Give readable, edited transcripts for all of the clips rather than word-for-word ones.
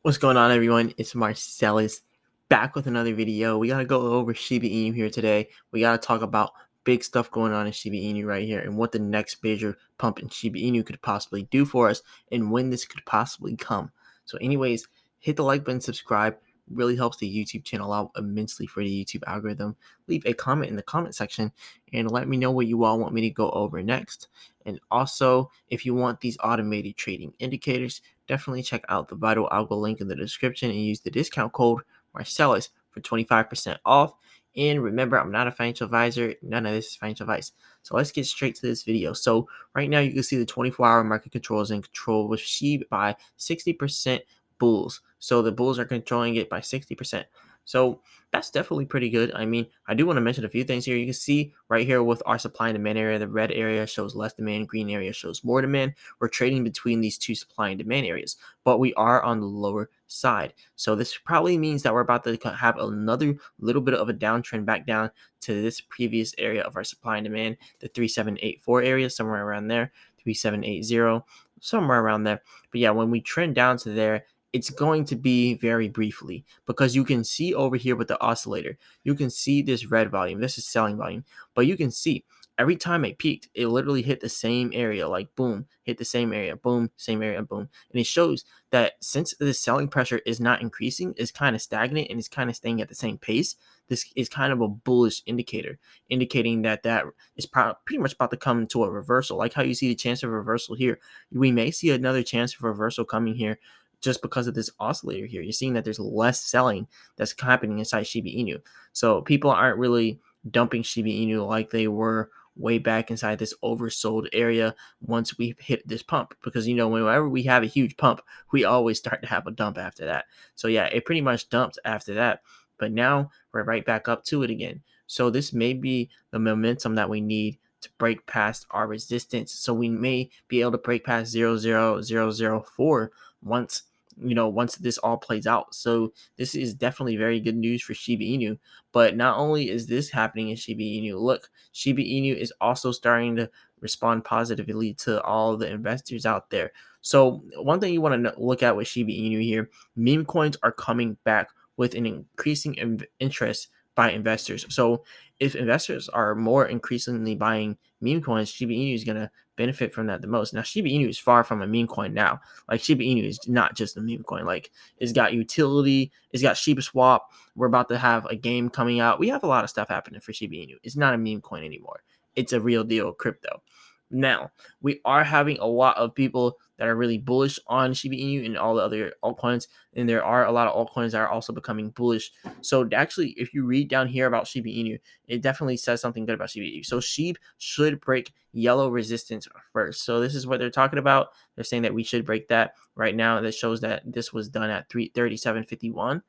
What's going on, everyone? It's Marsellis back with another video. We gotta go over Shiba Inu here today. We gotta talk about big stuff going on in Shiba Inu right here and what the next major pump in Shiba Inu could possibly do for us and when this could possibly come. So anyways, hit the like button, subscribe. Really helps the YouTube channel out immensely for the YouTube algorithm. Leave a comment in the comment section and let me know what you all want me to go over next. And also, if you want these automated trading indicators, definitely check out the Vital Algo link in the description and use the discount code Marsellis for 25% off. And remember, I'm not a financial advisor. None of this is financial advice. So let's get straight to this video. So right now you can see the 24-hour market control is in control with Shib by 60% bulls. So the bulls are controlling it by 60%. So that's definitely pretty good. I mean, I do want to mention a few things here. You can see right here with our supply and demand area, the red area shows less demand, green area shows more demand. We're trading between these two supply and demand areas, but we are on the lower side. So this probably means that we're about to have another little bit of a downtrend back down to this previous area of our supply and demand, the 3784 area, somewhere around there, 3780, somewhere around there. But yeah, when we trend down to there, it's going to be very briefly, because you can see over here with the oscillator, you can see this red volume. This is selling volume, but you can see every time it peaked, it literally hit the same area, like boom, hit the same area, boom, same area, boom. And it shows that since the selling pressure is not increasing, it's kind of stagnant and it's kind of staying at the same pace. This is kind of a bullish indicator, indicating that that is pretty much about to come to a reversal. Like how you see the chance of reversal here, we may see another chance of reversal coming here just because of this oscillator here. You're seeing that there's less selling that's happening inside Shiba Inu. So people aren't really dumping Shiba Inu like they were way back inside this oversold area once we hit this pump, because whenever we have a huge pump, we always start to have a dump after that. So yeah, it pretty much dumped after that, but now we're right back up to it again. So this may be the momentum that we need to break past our resistance. So we may be able to break past 0.00004 once this all plays out. So this is definitely very good news for Shiba Inu. But not only is this happening in Shiba Inu, look, Shiba Inu is also starting to respond positively to all the investors out there. So one thing you want to look at with Shiba Inu here, meme coins are coming back with an increasing interest by investors. So if investors are more increasingly buying meme coins, Shiba Inu is going to benefit from that the most. Now, Shiba Inu is far from a meme coin now. Like, Shiba Inu is not just a meme coin. Like, it's got utility, it's got Shiba Swap. We're about to have a game coming out. We have a lot of stuff happening for Shiba Inu. It's not a meme coin anymore. It's a real deal crypto. Now, we are having a lot of people that are really bullish on Shiba Inu and all the other altcoins, and there are a lot of altcoins that are also becoming bullish. So actually, if you read down here about Shiba Inu, it definitely says something good about Shiba Inu. So Shib should break yellow resistance first. So this is what they're talking about. They're saying that we should break that right now. That shows that this was done at 337.51,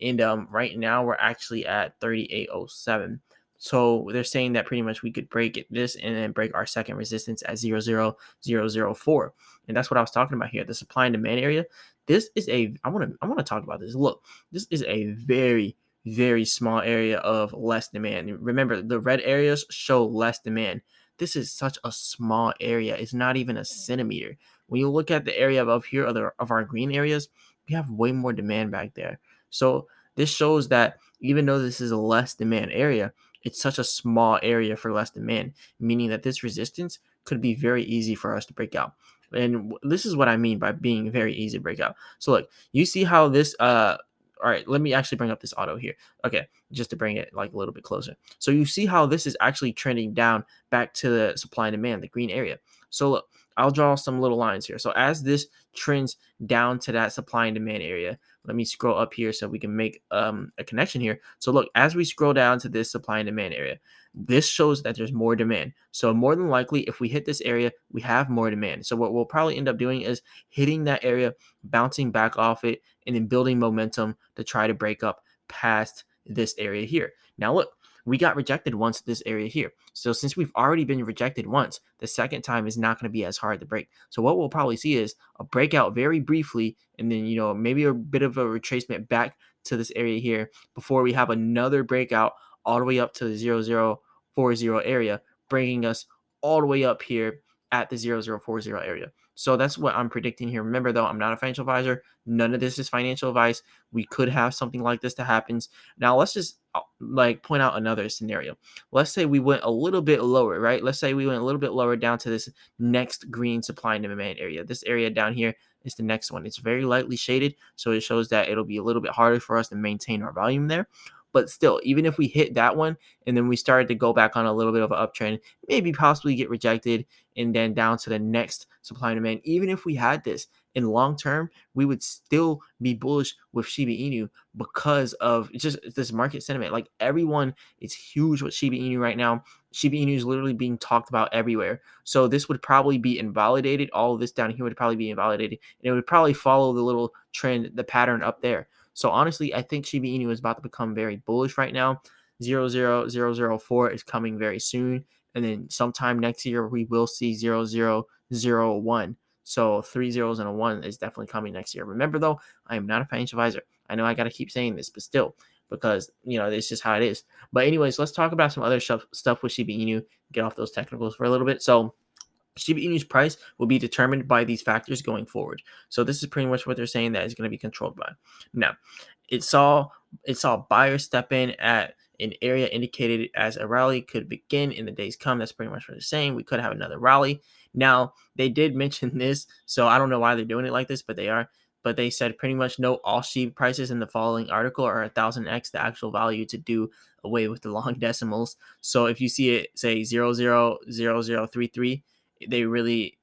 and right now we're actually at 3807. So they're saying that pretty much we could break this and then break our second resistance at 0.004. And that's what I was talking about here. The supply and demand area. This is I want to talk about this. Look, this is a very, very small area of less demand. Remember, the red areas show less demand. This is such a small area. It's not even a centimeter. When you look at the area above here of our green areas, we have way more demand back there. So this shows that even though this is a less demand area, it's such a small area for less demand, meaning that this resistance could be very easy for us to break out. And this is what I mean by being very easy to break out. So look, you see how this all right, let me actually bring up this auto here. Okay, just to bring it like a little bit closer. So you see how this is actually trending down back to the supply and demand, the green area. So look, I'll draw some little lines here. So as this trends down to that supply and demand area, let me scroll up here so we can make a connection here. So look, as we scroll down to this supply and demand area, this shows that there's more demand. So more than likely, if we hit this area, we have more demand. So what we'll probably end up doing is hitting that area, bouncing back off it, and then building momentum to try to break up past this area here. Now look, we got rejected once at this area here. So since we've already been rejected once, the second time is not going to be as hard to break. So what we'll probably see is a breakout very briefly, and then, maybe a bit of a retracement back to this area here before we have another breakout all the way up to the 0040 area, bringing us all the way up here at the 0040 area. So that's what I'm predicting here. Remember though, I'm not a financial advisor. None of this is financial advice. We could have something like this to happen. Now let's just like point out another scenario. Let's say we went a little bit lower, right? Let's say we went a little bit lower down to this next green supply and demand area. This area down here is the next one. It's very lightly shaded, so it shows that it'll be a little bit harder for us to maintain our volume there. But still, even if we hit that one and then we started to go back on a little bit of an uptrend, maybe possibly get rejected and then down to the next supply and demand, even if we had this in long term, we would still be bullish with Shiba Inu because of just this market sentiment. Like everyone is huge with Shiba Inu right now. Shiba Inu is literally being talked about everywhere. So this would probably be invalidated. All of this down here would probably be invalidated. And it would probably follow the little trend, the pattern up there. So honestly, I think Shiba Inu is about to become very bullish right now. 00004 is coming very soon. And then sometime next year, we will see 0001. So 3 zeros and a 1 is definitely coming next year. Remember, though, I am not a financial advisor. I know I got to keep saying this, but still, because, it's just how it is. But anyways, let's talk about some other stuff with Shiba Inu, get off those technicals for a little bit. So Shiba Inu's price will be determined by these factors going forward. So this is pretty much what they're saying that is going to be controlled by. Now, it saw buyers step in at an area indicated as a rally could begin in the days come. That's pretty much what they're saying. We could have another rally. Now, they did mention this, so I don't know why they're doing it like this, but they are. But they said pretty much no all Shib prices in the following article are 1000x the actual value to do away with the long decimals. So if you see it say 000033, they're really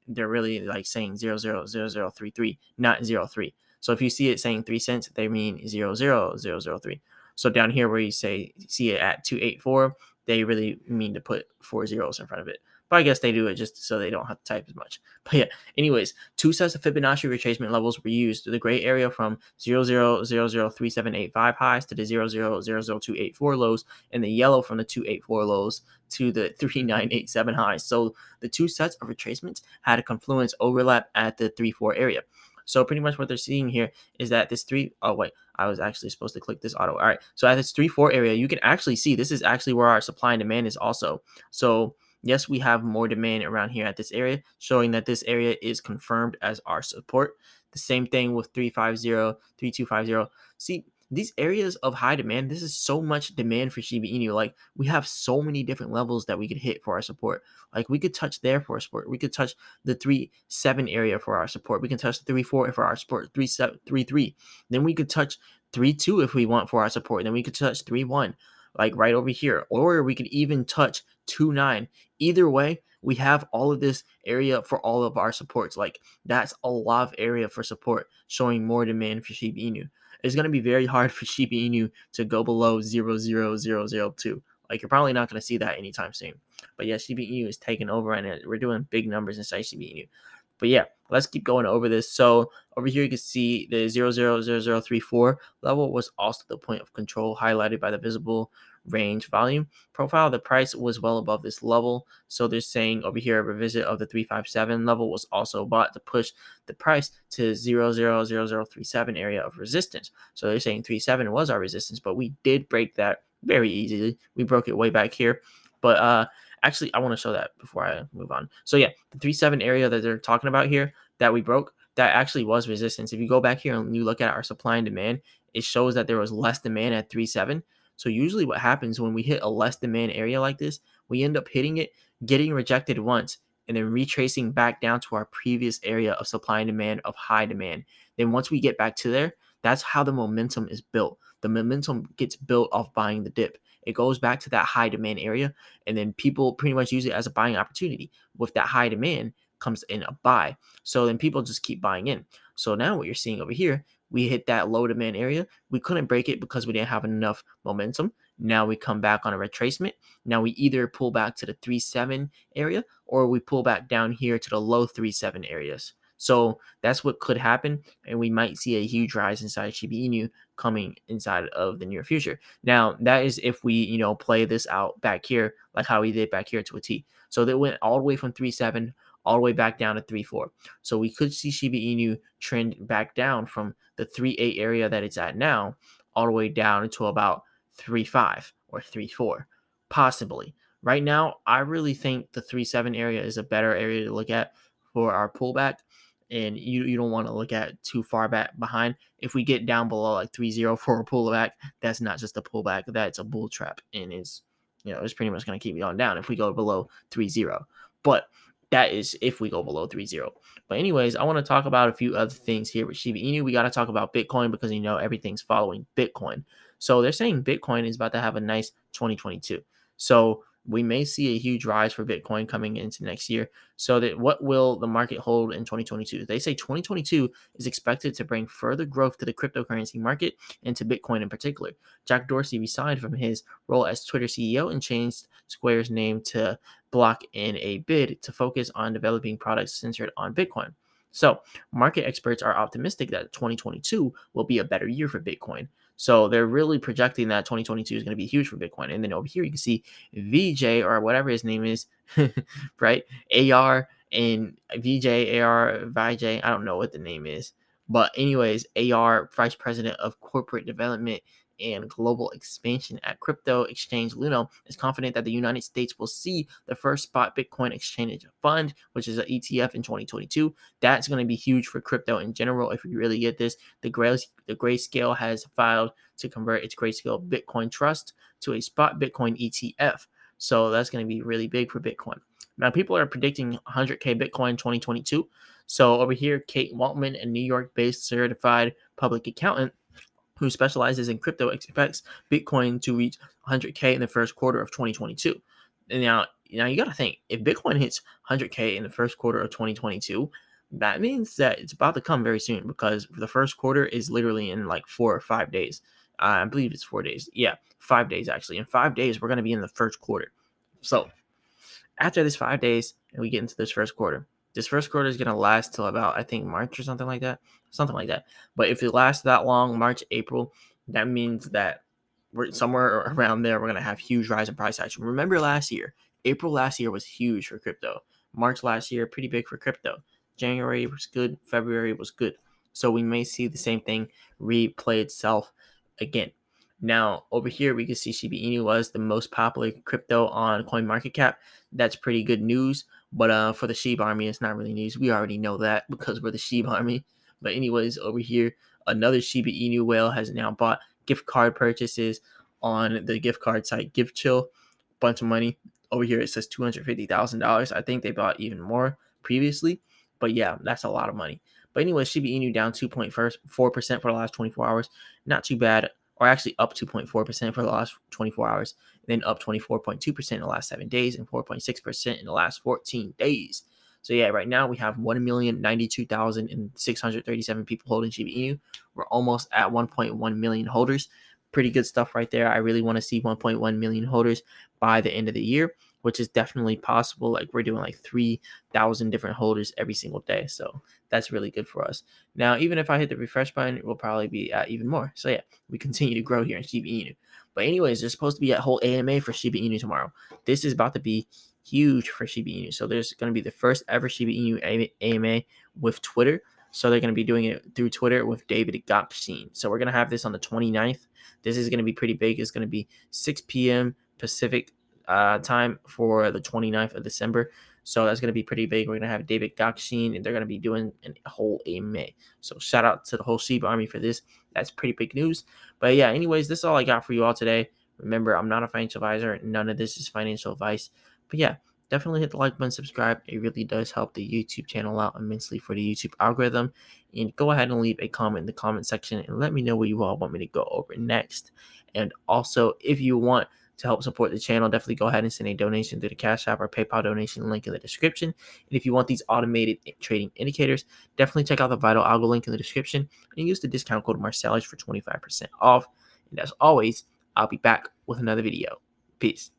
like saying 000033, not 03. So if you see it saying 3 cents, they mean 00003. So down here where you see it at 284, they really mean to put 4 zeros in front of it. But I guess they do it just so they don't have to type as much. But yeah, anyways, 2 sets of Fibonacci retracement levels were used. The gray area from 00003785 highs to the 000284 lows, and the yellow from the 284 lows to the 3987 highs. So the 2 sets of retracements had a confluence overlap at the 3-4 area. So pretty much what they're seeing here is that this I was actually supposed to click this auto. All right. So at this 3-4 area, you can actually see this is actually where our supply and demand is also. So yes, we have more demand around here at this area, showing that this area is confirmed as our support. The same thing with 350, 3250. See, these areas of high demand, this is so much demand for Shiba Inu. Like we have so many different levels that we could hit for our support. Like we could touch there for our support. We could touch the 3-7 area for our support. We can touch the 3-4 for our support. 3-7, 3-3. Then we could touch 3-2 if we want for our support. Then we could touch 3-1, like right over here. Or we could even touch 2-9. Either way, we have all of this area for all of our supports. Like that's a lot of area for support, showing more demand for Shiba Inu. It's going to be very hard for Shiba Inu to go below 00002. Like you're probably not going to see that anytime soon. But yeah, Shiba Inu is taking over, and we're doing big numbers inside Shiba Inu. But yeah, let's keep going over this. So over here, you can see the 000034 level was also the point of control highlighted by the visible range volume profile. The price was well above this level. So they're saying over here, a revisit of the 357 level was also bought to push the price to 000037 area of resistance. So they're saying 37 was our resistance, but we did break that very easily. We broke it way back here. But actually, I want to show that before I move on. So yeah, the 3-7 area that they're talking about here that we broke, that actually was resistance. If you go back here and you look at our supply and demand, it shows that there was less demand at 3-7. So usually what happens when we hit a less demand area like this, we end up hitting it, getting rejected once, and then retracing back down to our previous area of supply and demand of high demand. Then once we get back to there, that's how the momentum is built. The momentum gets built off buying the dip. It goes back to that high demand area, and then people pretty much use it as a buying opportunity. With that high demand comes in a buy. So then people just keep buying in. So now what you're seeing over here, we hit that low demand area. We couldn't break it because we didn't have enough momentum. Now we come back on a retracement. Now we either pull back to the 3-7 area or we pull back down here to the low 3-7 areas. So that's what could happen, and we might see a huge rise inside Shiba Inu coming inside of the near future. Now, that is if we, play this out back here, like how we did back here to a T. So they went all the way from 3-7 all the way back down to 3-4. So we could see Shiba Inu trend back down from the 3-8 area that it's at now, all the way down into about 3-5 or 3-4, possibly. Right now, I really think the 3-7 area is a better area to look at for our pullback. and you don't want to look at too far back behind. If we get down below like 3-0 for a pullback, that's not just a pullback, that's a bull trap, and it's pretty much going to keep me on down if we go below 3-0. But that is if we go below 3-0. But anyways, I want to talk about a few other things here with Shiba Inu. We got to talk about Bitcoin because everything's following Bitcoin. So they're saying Bitcoin is about to have a nice 2022. So we may see a huge rise for Bitcoin coming into next year. So that what will the market hold in 2022? They say 2022 is expected to bring further growth to the cryptocurrency market and to Bitcoin in particular. Jack Dorsey resigned from his role as Twitter CEO and changed Square's name to Block in a bid to focus on developing products centered on Bitcoin. So market experts are optimistic that 2022 will be a better year for Bitcoin. So they're really projecting that 2022 is going to be huge for Bitcoin. And then over here, you can see VJ or whatever his name is, right? AR and VJ, AR, VJ, I don't know what the name is. But anyways, AR, Vice President of Corporate Development and Global Expansion at crypto exchange Luno, is confident that the United States will see the first spot Bitcoin exchange fund, which is an ETF, in 2022. That's going to be huge for crypto in general. If you really get this, the Grayscale has filed to convert its Grayscale Bitcoin Trust to a spot Bitcoin ETF. So that's going to be really big for Bitcoin. Now, people are predicting 100K Bitcoin 2022. So over here, Kate Waltman, a New York-based certified public accountant who specializes in crypto, expects Bitcoin to reach 100K in the first quarter of 2022. And now you got to think, if Bitcoin hits 100K in the first quarter of 2022, that means that it's about to come very soon, because the first quarter is literally in like 4 or 5 days. I believe it's 4 days. Yeah, 5 days actually. In 5 days, we're going to be in the first quarter. So after this 5 days, and we get into this first quarter is going to last till about, I think, March or something like that. But if it lasts that long, March, April, that means that we're somewhere around there. We're going to have huge rise in price action. Remember last year, April last year was huge for crypto. March last year, pretty big for crypto. January was good. February was good. So we may see the same thing replay itself again. Now, over here, we can see Shiba Inu was the most popular crypto on CoinMarketCap. That's pretty good news. But for the Shib Army, it's not really news. We already know that because we're the Shib Army. But anyways, over here, another Shiba Inu whale has now bought gift card purchases on the gift card site GiftChill. Bunch of money. Over here, it says $250,000. I think they bought even more previously. But yeah, that's a lot of money. But anyways, Shiba Inu down 2.4% for the last 24 hours. Not too bad. Or actually up 2.4% for the last 24 hours, and then up 24.2% in the last 7 days, and 4.6% in the last 14 days. So yeah, right now we have 1,092,637 people holding Shiba Inu. We're almost at 1.1 million holders. Pretty good stuff right there. I really want to see 1.1 million holders by the end of the year, which is definitely possible. Like, we're doing like 3,000 different holders every single day. So that's really good for us. Now, even if I hit the refresh button, it will probably be at even more. So yeah, we continue to grow here in Shiba Inu. But anyways, there's supposed to be a whole AMA for Shiba Inu tomorrow. This is about to be huge for Shiba Inu. So there's going to be the first ever Shiba Inu AMA with Twitter. So they're going to be doing it through Twitter with David Gokhshin. So we're going to have this on the 29th. This is going to be pretty big. It's going to be 6 p.m. Pacific time for the 29th of December. So that's going to be pretty big. We're going to have David Gokhshin, and they're going to be doing a whole AMA. So shout out to the whole Shib Army for this. That's pretty big news. But yeah, anyways, this is all I got for you all today. Remember, I'm not a financial advisor. None of this is financial advice. But yeah, definitely hit the like button, subscribe. It really does help the YouTube channel out immensely for the YouTube algorithm. And go ahead and leave a comment in the comment section and let me know what you all want me to go over next. And also, if you want to help support the channel, definitely go ahead and send a donation through the Cash App or PayPal donation link in the description. And if you want these automated trading indicators, definitely check out the Vital Algo link in the description and use the discount code Marsellis for 25% off. And as always, I'll be back with another video. Peace.